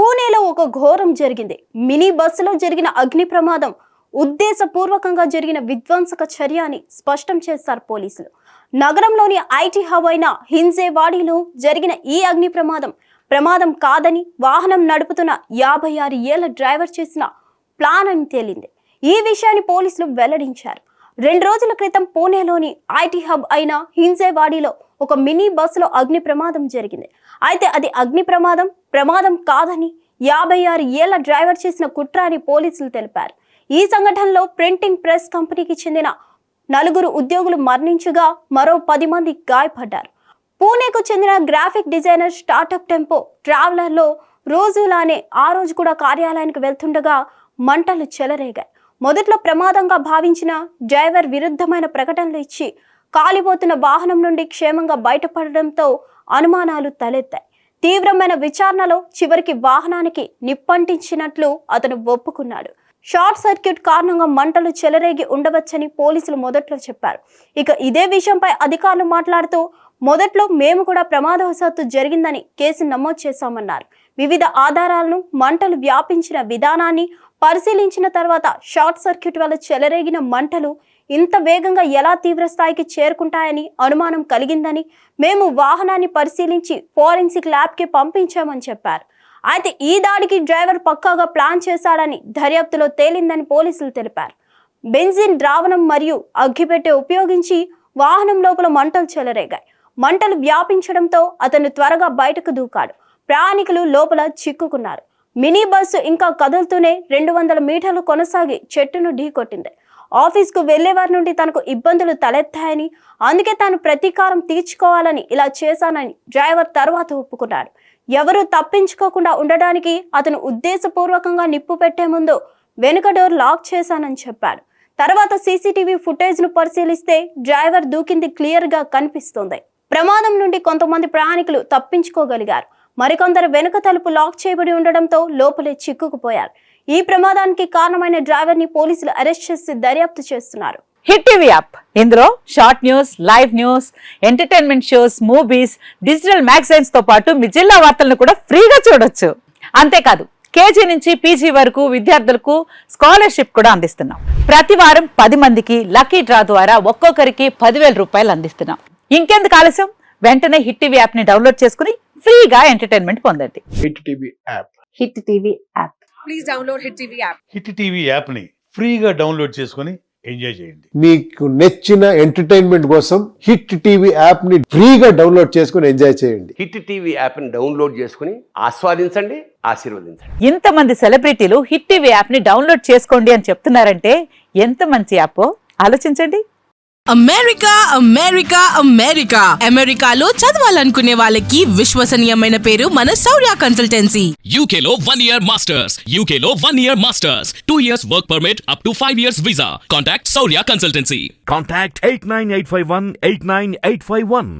పూణేలో ఒక ఘోరం జరిగింది. మినీ బస్సులో జరిగిన అగ్ని ప్రమాదం ఉద్దేశపూర్వకంగా జరిగిన విధ్వంసక చర్య అని స్పష్టం చేశారు పోలీసులు. నగరంలోని ఐటీ హబ్ అయిన హింజేవాడిలో జరిగిన ఈ అగ్ని ప్రమాదం కాదని వాహనం నడుపుతున్న 56 ఏళ్ల డ్రైవర్ చేసిన ప్లాన్ అని తేలింది. ఈ విషయాన్ని పోలీసులు వెల్లడించారు. 2 రోజుల క్రితం పూణేలోని ఐటీ హబ్ అయిన హింజేవాడిలో ఒక మినీ బస్సులో అగ్ని ప్రమాదం జరిగింది. అయితే అది అగ్ని ప్రమాదం కాదని 56 ఏళ్ల డ్రైవర్ చేసిన కుట్ర అని పోలీసులు తెలిపారు. ఈ సంఘటనలో ప్రింటింగ్ ప్రెస్ కంపెనీకి చెందిన 4 ఉద్యోగులు మరణించగా మరో 10 మంది గాయపడ్డారు. పూణేకు చెందిన గ్రాఫిక్ డిజైనర్ స్టార్టప్ టెంపో ట్రావెలర్లో రోజులానే ఆ రోజు కూడా కార్యాలయానికి వెళ్తుండగా మంటలు చెలరేగాయి. మొదట్లో ప్రమాదంగా భావించిన డ్రైవర్ విరుద్ధమైన ప్రకటనలు ఇచ్చి కాలిపోతున్న వాహనం నుండి క్షేమంగా బయటపడడంతో అనుమానాలు తలెత్తాయి. తీవ్రమైన విచారణలో చివరికి వాహనానికి నిప్పంటించినట్లు అతను ఒప్పుకున్నాడు. షార్ట్ సర్క్యూట్ కారణంగా మంటలు చెలరేగి ఉండవచ్చని పోలీసులు మొదట్లో చెప్పారు. ఇక ఇదే విషయంపై అధికారులు మాట్లాడుతూ మొదట్లో మేము కూడా ప్రమాదవశాత్తు జరిగిందని కేసు నమోదు చేశామన్నారు. వివిధ ఆధారాలను, మంటలు వ్యాపించిన విధానాన్ని పరిశీలించిన తర్వాత షార్ట్ సర్క్యూట్ వల్ల చెలరేగిన మంటలు ఇంత వేగంగా ఎలా తీవ్ర స్థాయికి చేరుకుంటాయని అనుమానం కలిగిందని మేము వాహనాన్ని పరిశీలించి ఫోరెన్సిక్ ల్యాబ్కి పంపించామని చెప్పారు. అయితే ఈ దాడికి డ్రైవర్ పక్కాగా ప్లాన్ చేశాడని దర్యాప్తులో తేలిందని పోలీసులు తెలిపారు. బెంజిన్ ద్రావణం మరియు అగ్గిపెట్టె ఉపయోగించి వాహనం లోపల మంటలు చెలరేగాయి. మంటలు వ్యాపించడంతో అతను త్వరగా బయటకు దూకాడు. ప్రయాణికులు లోపల చిక్కుకున్నారు. మినీ బస్సు ఇంకా కదులుతూనే 200 మీటర్లు కొనసాగి చెట్టును ఢీకొట్టింది. ఆఫీస్కు వెళ్లేవారి నుండి తనకు ఇబ్బందులు తలెత్తాయని, అందుకే తాను ప్రతీకారం తీర్చుకోవాలని ఇలా చేశానని డ్రైవర్ తర్వాత ఒప్పుకున్నాడు. ఎవరూ తప్పించుకోకుండా ఉండడానికి అతను ఉద్దేశపూర్వకంగా నిప్పు పెట్టే ముందు వెనుక డోర్ లాక్ చేశానని చెప్పాడు. తర్వాత సీసీటీవీ ఫుటేజ్ను పరిశీలిస్తే డ్రైవర్ దూకింది క్లియర్గా కనిపిస్తోంది. ప్రమాదం నుండి కొంతమంది ప్రయాణికులు తప్పించుకోగలిగారు. మరికొందరు వెనుక తలుపు లాక్ చేయబడి ఉండడంతో లోపలే చిక్కుకుపోయారు. ఈ ప్రమాదానికి కారణమైన డ్రైవర్ ని పోలీసులు అరెస్ట్ చేసి దర్యాప్తు చేస్తున్నారు. హిట్ టీవీ యాప్, ఇందులో short news, live news, entertainment shows, movies, digital magazines తో పాటు మీ జిల్లా వార్తలను కూడా ఫ్రీగా చూడొచ్చు. అంతేకాదు కేజీ నుంచి పీజీ వరకు విద్యార్థులకు స్కాలర్షిప్ కూడా అందిస్తున్నాం. ప్రతి వారం 10 మందికి లక్కీ డ్రా ద్వారా ఒక్కొక్కరికి 10,000 రూపాయలు అందిస్తున్నాం. ఇంకెందుకు ఆలస్యం, వెంటనే హిట్ టీవీ యాప్ ని డౌన్లోడ్ చేసుకుని ఫ్రీగా ఎంటర్టైన్మెంట్ పొందండి. Hit TV app. Hit TV app. Please download hit TV app. Hit TV app ని ఫ్రీగా డౌన్లోడ్ చేసుకుని ఎంజాయ్ చేయండి. మీకు నచ్చిన ఎంటర్టైన్మెంట్ కోసం హిట్ టీవీ యాప్ ని ఫ్రీగా డౌన్లోడ్ చేసుకుని ఎంజాయ్ చేయండి. హిట్ టీవీ యాప్ ని డౌన్లోడ్ చేసుకుని ఆస్వాదించండి, ఆశీర్వదించండి. ఇంతమంది సెలబ్రిటీలు హిట్ టీవీ యాప్ ని డౌన్లోడ్ చేసుకోండి అని చెప్తున్నారంటే ఎంత మంచి యాప్ ఆలోచించండి. అమెరికా అమెరికా అమెరికా అమెరికాలో చదవాలనుకునే వాళ్ళకి విశ్వసనీయమైన పేరు మన శౌర్య కన్సల్టెన్సీ. UK లో 1 year masters. UK లో 1 year masters. 2 years work permit up to 5 years visa. Contact Saurya Consultancy. Contact 89851 89851.